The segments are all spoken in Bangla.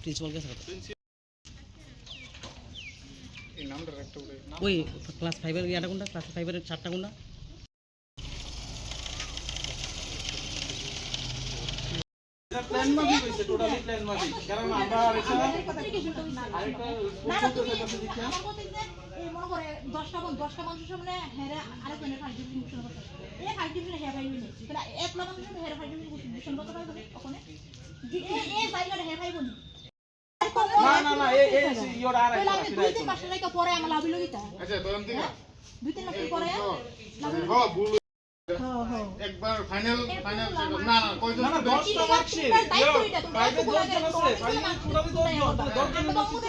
প্রিন্সিপাল কাছে ওই ক্লাস 5 এর ইয়াটা কোনটা, ক্লাস 5 এর 4টা কোনটা? প্ল্যান মাফিক হইছে, টোটালি প্ল্যান মাফিক। কারণ আমরা আরেকটা আমার কথা যে এই মনে করে 10টা মানুষের সামনে হেরে আরেকজনের ফাইভ ডিভিশন করতে এই ফাইভ ডিভিশন হেরে পাইবি না তাহলে এক লাখ মানুষের সামনে হেরে ফাইভ ডিভিশন করতে পারবে ওখানে এই জায়গাটা হেরে পাইবো না। না এই ইওর আর একটা আমি 2-3 মাস লাইকা পরে আমার লাভ হইলো কিতা? আচ্ছা তখন থেকে 2-3 মাস পরে লাভ হইলো। হ্যাঁ ভুল হ্যাঁ একবার ফাইনাল না কয়জন না 10টা মার্কশিট বাইরে 10 জন আছে, বাইরে টোটালি 10 জন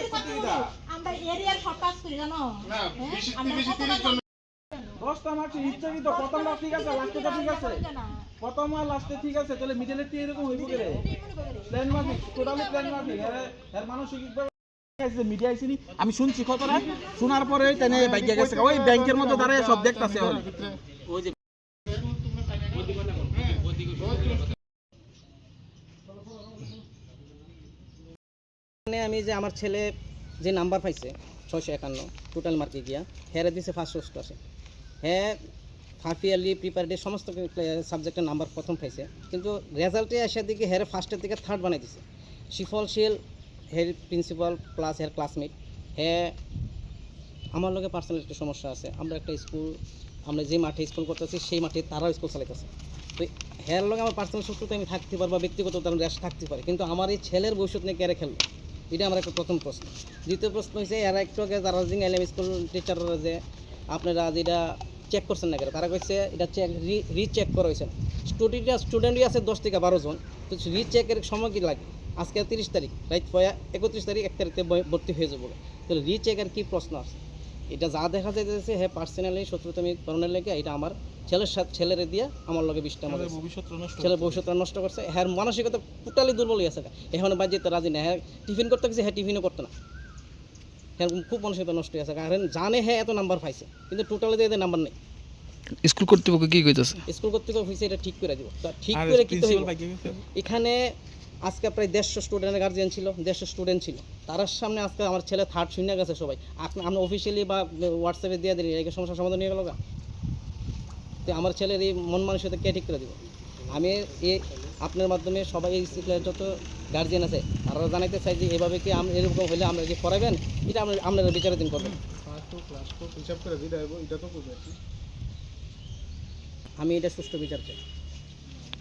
আমরা এরিয়ার সব কাজ করি জানো না 20 30 জন 10টা মার্কশিট ইচ্ছাকৃত প্রথমটা ঠিক আছে, লাস্টটা ঠিক আছে, প্রথম আর লাস্টে ঠিক আছে, তাহলে মিডলের টি এরকম হইব কেরে? প্ল্যান মাফিক, টোটালি প্ল্যান মাফিক। এর মানসিকভাবে মিডিয়া আইছিনি আমি শুনছি কতটা, শোনার পরে তেনে বাইকে গেছে ওই ব্যাংকের মধ্যে দাঁড়ায় সব দেখতাছে ওই যে মানে আমি যে আমার ছেলে যে নাম্বার পাইছে 651 টোটাল মার্কে গিয়া হেরে দিছে ফার্স্ট ক্লাসে, হ্যাঁ হাফ ইয়ারলি প্রিপারেটরি সমস্ত সাবজেক্টের নাম্বার প্রথম পাইছে, কিন্তু রেজাল্টে আসার দিকে হেরে ফার্স্টের দিকে থার্ড বানাই দিছে। শিফল হের প্রিন্সিপাল প্লাস হের ক্লাসমেট হ্যাঁ আমার লগে পার্সোনাল একটা সমস্যা আছে। আমরা একটা স্কুল, আমরা যে মাঠে স্কুল করতেছি সেই মাঠে তারাও স্কুল চালাইতেছে, তো হের লগে আমার পার্সোনাল শত্রুতা আমি থাকতে পারি বা ব্যক্তিগত তার রেশ থাকতে পারে, কিন্তু আমার এই ছেলের ভবিষ্যৎ নিয়ে কেড়ে খেলবে, এটা আমার একটা প্রথম প্রশ্ন। দ্বিতীয় প্রশ্ন হয়েছে এরা একটু আগে যারা এলএম স্কুল টিচাররা যে আপনারা যেটা চেক করছেন না কেন, তারা কইছে এটা চেক রিচেক করা হয়েছে। স্টুডেন্টই আছে 10 থেকে 12 জন, তো রিচেকের সময় কি লাগে? আজকে 30 তারিখ রাইট 31 তারিখ 1 তারিখে ভর্তি হয়ে যাবো, তো রিচেকের কী প্রশ্ন আছে? এটা যা দেখা যাইতেছে হ্যাঁ পার্সোনালি শত্রুতা আমি করণের লেগে এটা আমার ছেলের সাথে ছেলেরে দিয়ে আমার লগে বিষটা আমার ছেলের ভবিষ্যৎ নষ্ট করছে। হ্যাঁ মানসিকতা টোটালি দুর্বল হয়ে আছে, এখন বাদ যেতে রাজি না। হ্যাঁ টিফিন করতে গেছে, হ্যাঁ টিফিনও করতো না, হ্যাঁ খুব মানসিকতা নষ্ট হয়ে আছে, কারণ জানে হ্যাঁ এত নাম্বার পাইছে কিন্তু টোটালি এদের নাম্বার নেই। স্কুল কর্তৃপক্ষ কি কইতেছে? স্কুল কর্তৃপক্ষ হয়েছে এটা ঠিক করে দিব, ঠিক করে কি এখানে আজকে প্রায় 150 স্টুডেন্টের গার্জিয়ান ছিল, 150 স্টুডেন্ট ছিল, তার সামনে আজকে আমার ছেলে থার্ড শূন্য গেছে সবাই। আমরা অফিসিয়ালি বা হোয়াটসঅ্যাপে দিয়ে দিই এই সমস্যার সমাধান নিয়ে গেল গা, তো আমার ছেলের এই মন মানসিকতা কে ঠিক করে দিব? আমি এই আপনার মাধ্যমে সবাই এই যত গার্জিয়ান আছে তারা জানাইতে চাই যে এভাবে কি এরকম হলে আমরা যে করাবেন এটা আপনারা বিচারাধীন করবেন। আমি এটা সুষ্ঠু বিচার চাই।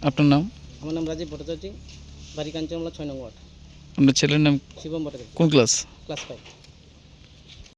আপনার নাম? আমার নাম রাজীব ভট্টাচার্য, বাড়ি কাঞ্চনমালা 6 নং ওয়ার্ড। আপনার ছেলের নাম? শিবম ভট্টাচার্য। কোন ক্লাস? ক্লাস 5।